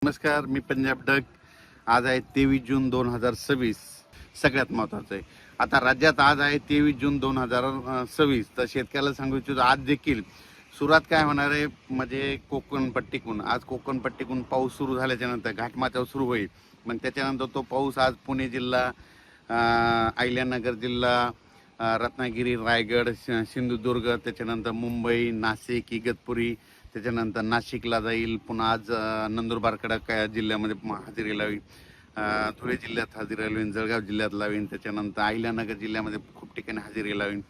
नमस्कार, मी पंजाब डग. आज आहे 23 जून 2026. सगळ्यात महत्त्वाचं आहे आता राज्यात आज आहे 23 जून 2026. तर शेतकऱ्याला सांगू इच्छितो आज देखील सुरुवात काय होणार आहे म्हणजे कोकण पट्टीकून. आज कोकण पट्टीकून पाऊस सुरू झाल्याच्या नंतर घाटमाथ्यावर सुरू होईल. मग त्याच्यानंतर तो पाऊस आज पुणे जिल्हा, अहिल्यानगर जिल्हा, रत्नागिरी, रायगड, सिंधुदुर्ग, त्याच्यानंतर मुंबई, नाशिक, इगतपुरी, त्याच्यानंतर नाशिकला जाईल. पुन्हा आज नंदुरबारकडे काय जिल्ह्यामध्ये हजेरी लावीन, धुळे जिल्ह्यात हजेरी लावीन, जळगाव जिल्ह्यात लावीन, त्याच्यानंतर अहिल्यानगर जिल्ह्यामध्ये खूप ठिकाणी हजेरी लावीन,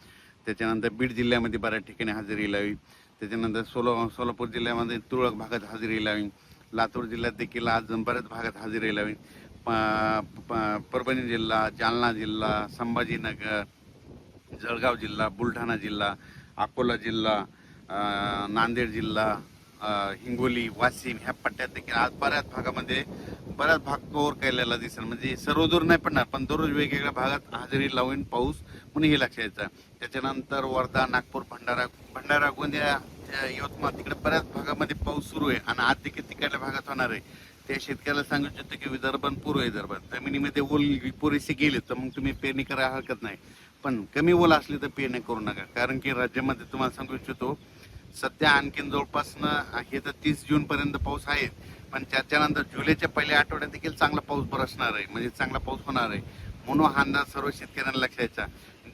त्याच्यानंतर बीड जिल्ह्यामध्ये बऱ्याच ठिकाणी हजेरी लावीन, त्याच्यानंतर सोलापूर जिल्ह्यामध्ये तुरळक भागात हजेरी लावीन, लातूर जिल्ह्यात देखील आज बऱ्याच भागात हजेरी लावीन, परभणी जिल्हा, जालना जिल्हा, संभाजीनगर, जळगाव जिल्हा, बुलढाणा जिल्हा, अकोला जिल्हा, नांदेड जिल्हा, हिंगोली, वाशिम ह्या पट्ट्यात देखील आज बऱ्याच भागामध्ये बऱ्याच भाग कव्हर केलेला दिसेल. म्हणजे सर्वदूर नाही पडणार, पण दररोज वेगवेगळ्या भागात हजेरी लावून पाऊस म्हणून हे लक्षात यायचं. त्याच्यानंतर वर्धा, नागपूर, भंडारा, गोंदिया, यवतमाळ तिकडे बऱ्याच भागामध्ये पाऊस सुरू आहे आणि आज देखील तिकडल्या भागात होणार आहे. त्या शेतकऱ्याला सांगू इच्छितो की विदर्भ, पूर्व विदर्भ जमिनीमध्ये ओल पुरेसे गेले तर मग तुम्ही पेरणी करायला हरकत नाही, पण कमी ओल असली तर पेरणी करू नका. कारण की राज्यामध्ये तुम्हाला सांगू इच्छितो सध्या आणखीन जवळपास हे तर 30 जून पर्यंत पाऊस आहे, पण त्याच्यानंतर जुलैच्या पहिल्या आठवड्यात देखील चांगला पाऊस बरसणार आहे, म्हणजे चांगला पाऊस होणार आहे. म्हणून हा अंदाज सर्व शेतकऱ्यांना लक्षायचा.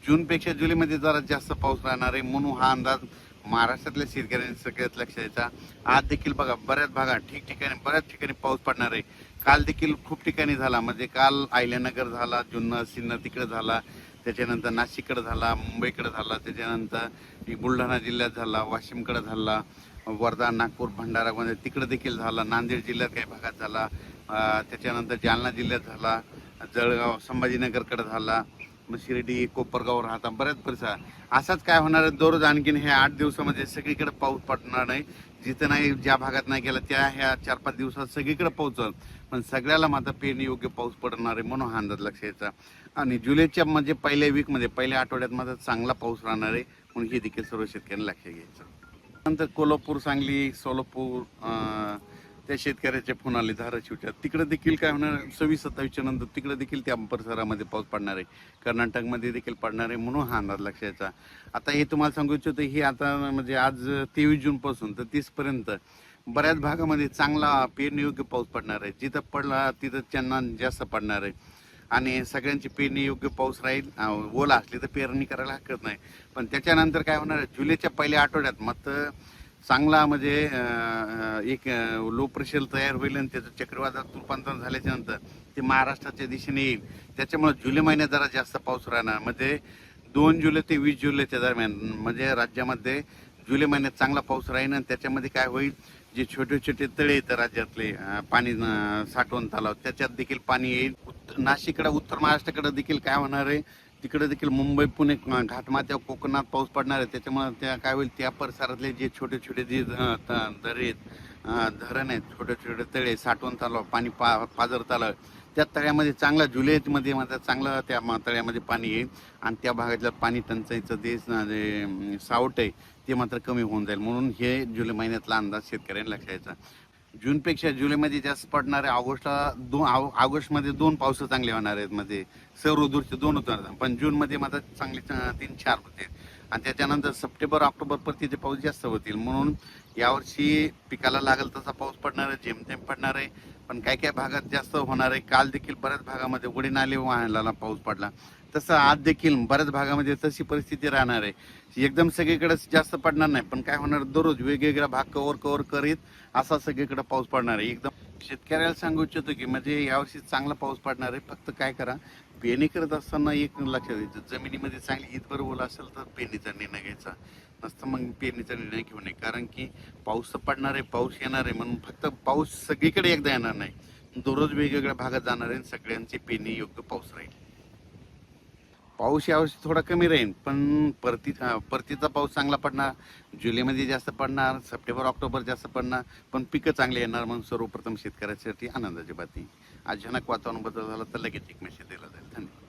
जूनपेक्षा जुलैमध्ये जरा जास्त पाऊस राहणार आहे, म्हणून हा अंदाज महाराष्ट्रातल्या शेतकऱ्यांनी सगळ्यात लक्षायचा. आज देखील बघा बऱ्याच भागात बऱ्याच ठिकाणी पाऊस पडणार आहे. काल देखील खूप ठिकाणी झाला, म्हणजे काल अहिल्यानगर झाला, जुन्नर, सिन्नर तिकडे झाला, त्याच्यानंतर नाशिककडे झाला, मुंबईकडे झाला, त्याच्यानंतर बुलढाणा जिल्ह्यात झाला, वाशिमकडे झाला, वर्धा, नागपूर, भंडारामध्ये तिकडे देखील झाला, नांदेड जिल्ह्यात काही भागात झाला, त्याच्यानंतर जालना जिल्ह्यात झाला, जळगाव, संभाजीनगरकडे झाला, मग शिर्डी, कोपरगाव राहता बऱ्याच परिसर. असाच काय होणार आहे दररोज आणखीन हे 8 दिवसामध्ये सगळीकडे पाऊस पडणार नाही. जिथं नाही, ज्या भागात नाही गेला त्या ह्या 4-5 दिवसात सगळीकडे पोहोचल, पण सगळ्याला मात्र पेरणी योग्य पाऊस पडणार आहे, म्हणून हा अंदाज लक्षायचा. आणि जुलैच्या म्हणजे पहिल्या वीकमध्ये पहिल्या आठवड्यात मात्र चांगला पाऊस राहणार आहे, म्हणून हे देखील सर्व शेतकऱ्यांना लक्षात घ्यायचं. नंतर कोल्हापूर, सांगली, सोलापूर, त्या शेतकऱ्याचे फोन आले धाराशिवच्या, तिकडे देखील काय होणार 26-27च्या नंतर तिकडे देखील त्या परिसरामध्ये पाऊस पडणार आहे, कर्नाटकमध्ये देखील पडणार आहे, म्हणून हा अंदाज लक्षायचा. आता हे तुम्हाला सांगू इच्छितो ही आता म्हणजे आज 23 जून पासून तर 30 पर्यंत बऱ्याच भागामध्ये चांगला पेरणी योग्य पाऊस पडणार आहे. जिथं पडला तिथं त्यांना जास्त पडणार आहे आणि सगळ्यांची पेरणी योग्य पाऊस राहील. ओला असली तर पेरणी करायला हरकत नाही, पण त्याच्यानंतर काय होणार आहे जुलैच्या पहिल्या आठवड्यात मात्र चांगला म्हणजे एक लो प्रेशर तयार होईल आणि त्याचं चक्रीवादळात रूपांतर झाल्याच्या नंतर ते महाराष्ट्राच्या दिशेने येईल. त्याच्यामुळे जुलै महिन्यात जरा जास्त पाऊस राहणार, म्हणजे 2 जुलै ते 20 जुलैच्या दरम्यान म्हणजे राज्यामध्ये जुलै महिन्यात चांगला पाऊस राहील. आणि त्याच्यामध्ये काय होईल, जे छोटे छोटे तळे आहेत राज्यातले पाणी साठवण तलाव त्याच्यात देखील पाणी येईल. नाशिककडे, उत्तर महाराष्ट्राकडे देखील काय होणार आहे, तिकडे देखील मुंबई, पुणे, घाटमाथ्यावर कोकणात पाऊस पडणार आहे. त्याच्यामुळे त्या काय होईल, त्या परिसरातले जे छोटे छोटे जे दरे आहेत, धरण आहेत, छोटे छोटे तळे, साठवण तलाव, पाणी पाझर तलाव, त्या तळ्यामध्ये चांगला जुलैमध्ये मात्र चांगलं त्या तळ्यामध्ये पाणी येईल आणि त्या भागातलं पाणी टंचाईचं जे सावट आहे ते मात्र कमी होऊन जाईल. म्हणून हे जुलै महिन्यातला अंदाज शेतकऱ्यांनी लक्षायचा. जूनपेक्षा जुलैमध्ये जास्त पडणार आहे. ऑगस्टमध्ये 2 पाऊस चांगले होणार आहेत, म्हणजे सर्वदूरचे 2 होणार, पण जूनमध्ये मात्र चांगले 3-4 होते आणि त्याच्यानंतर सप्टेंबर, ऑक्टोबर परतीचे पाऊस जास्त होतील. म्हणून यावर्षी पिकाला लागेल तसा पाऊस पडणार आहे, जेमतेम पडणार आहे, पण काही काही भागात जास्त होणार आहे. काल देखील बऱ्याच भागामध्ये उडी नाले वाहनाला पाऊस पडला, तसं आज देखील बऱ्याच भागामध्ये तशी परिस्थिती राहणार आहे. एकदम सगळीकडे जास्त पडणार नाही, पण काय होणार दररोज वेगवेगळा भाग कव्हर करीत असा सगळीकडे पाऊस पडणार आहे. एकदम शेतकऱ्याला सांगू इच्छितो की म्हणजे यावर्षी चांगला पाऊस पडणार आहे. फक्त काय करा, पेरणी करत असताना एक लक्षात द्यायचं, जमिनीमध्ये चांगली हितभर ओल असेल तर पेरणीचा निर्णय घ्यायचा, नसतं मग पेरणीचा निर्णय घेऊ नये. कारण की पाऊस तर पडणार आहे, पाऊस येणार आहे, म्हणून फक्त पाऊस सगळीकडे एकदा येणार नाही, दररोज वेगवेगळ्या भागात जाणार आहे, सगळ्यांची पेरणी योग्य पाऊस राहील. पाऊस यावर्षी थोडा कमी राहील, पण परतीचा पाऊस चांगला पडणार, जुलैमध्ये जास्त पडणार, सप्टेंबर ऑक्टोबर जास्त पडणार, पण पिकं चांगली येणार. म्हणून सर्वप्रथम शेतकऱ्यासाठी आनंदाची बातमी. अचानक वातावरण बदल झाला तर लगेच एक मेसेज दिला जाईल. धन्यवाद.